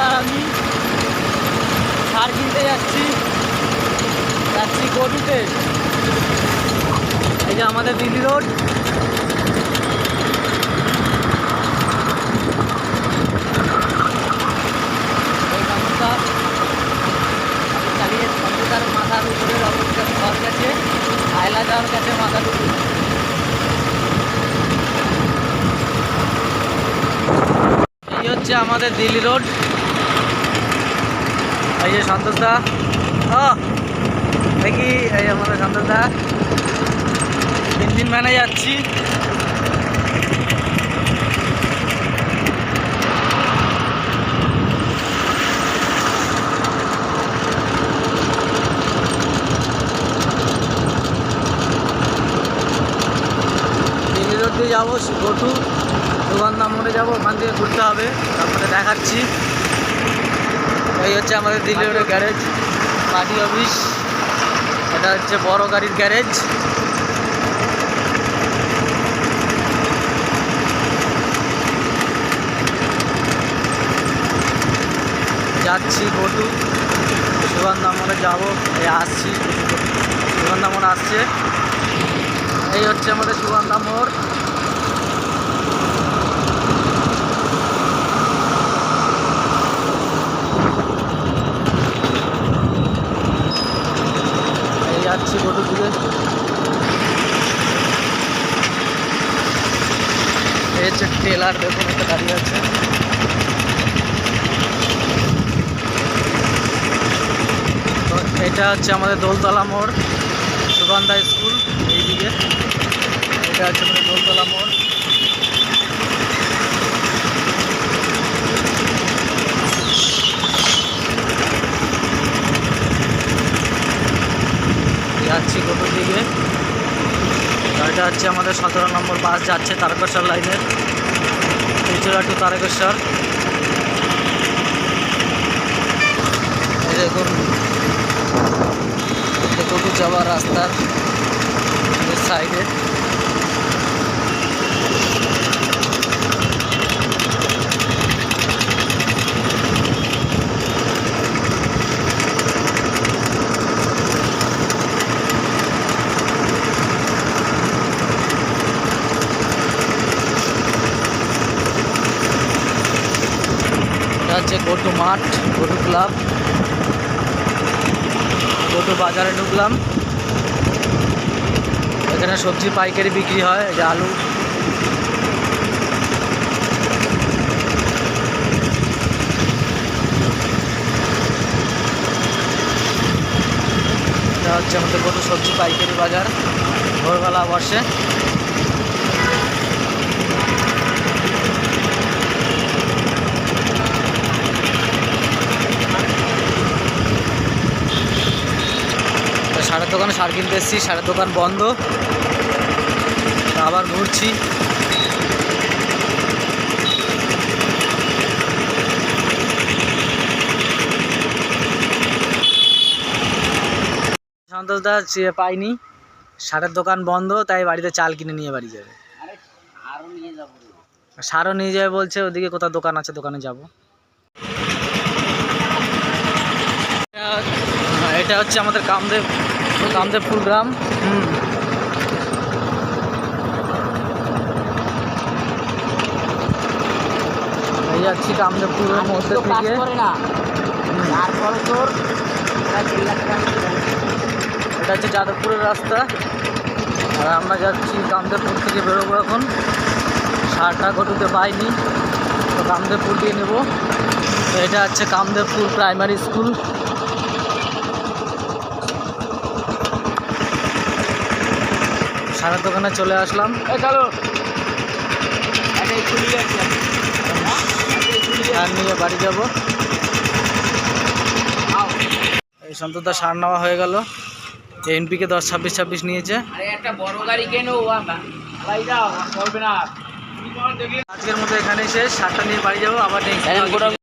আর আমি সার কিনতে যাচ্ছি গরুতে। এই যে আমাদের দিল্লি রোড। এই রাস্তা চালিয়ে তার মাথার উপরে অবস্থা ঘর গেছে, আয়লা যাওয়ার কাছে মাথার উপরে। এই হচ্ছে আমাদের দিল্লি রোড। এই যে সন্তোষ দা, দেখি এই আমাদের সন্তোষ দা, 3 মানে যাচ্ছি। দিল্লি রোড দিয়ে যাবো গোটু সুগন্ধা মোড়ে যাবো, ওখান থেকে ঘুরতে হবে, তারপরে দেখাচ্ছি। এই হচ্ছে আমাদের দিল্লি রোডের গ্যারেজ, পার্টি অফিস। এটা হচ্ছে বড় গাড়ির গ্যারেজ। যাচ্ছি গোটু সুগন্ধা মোড়ে যাবো, এই আসছি সুগন্ধা মোড় আসছে। এই হচ্ছে আমাদের সুগন্ধা মোড়। যাচ্ছি গোটুর দিকে। এই হচ্ছে টেলার, দেখুন একটা দাঁড়িয়ে আছে। তো এটা হচ্ছে আমাদের দোলতলা মোড়, সুগন্ধা স্কুল এইদিকে। এটা হচ্ছে আমাদের দোলতলা মোড়। যাচ্ছি গোটুর দিকে। এটা হচ্ছে আমাদের 17 নম্বর বাস যাচ্ছে তারকেশ্বর লাইনের, চুচুড়া টু তারকেশ্বর। এই দেখুন গোটু যাওয়ার রাস্তার সাইডে। হচ্ছে গোটু মাঠ, গোটু ক্লাব, গোটু বাজারে ঢুকলাম। এখানে সবজি পাইকারি বিক্রি হয়, এই যে আলু। এটা হচ্ছে আমাদের গোটু সবজি পাইকারি বাজার, ভোরবেলা বসে। সারের দোকানে সার কিনতে এসেছি, সারের দোকান বন্ধ, আবার ঘুরছি। সন্তোষ দা পাইনি, সারের দোকান বন্ধ, তাই বাড়িতে চাল কিনে নিয়ে বাড়ি যাবে। সারও নিয়ে যাবে বলছে, ওদিকে কোথাও দোকান আছে, দোকানে যাব। এটা হচ্ছে আমাদের কামদেবপুর গ্রাম। এই যাচ্ছি কামদেবপুরের মধ্যে থেকে। এটা হচ্ছে যাদবপুরের রাস্তা, আর আমরা যাচ্ছি কামদেবপুর থেকে বেরোবো এখন। সারটা গোটুতে পাইনি, তো কামদেবপুর দিয়ে নেব। এটা হচ্ছে কামদেবপুর প্রাইমারি স্কুল। সারের দোকানে চলে আসলাম। সার নিয়ে বাড়ি যাব। এই সন্তোষদা সার নেওয়া হয়ে গেল। এনপিকে 10-26-26 নিয়েছে। আজকের মতো এখানেই শেষ। সারটা নিয়ে বাড়ি যাবো, আবার নেক্সট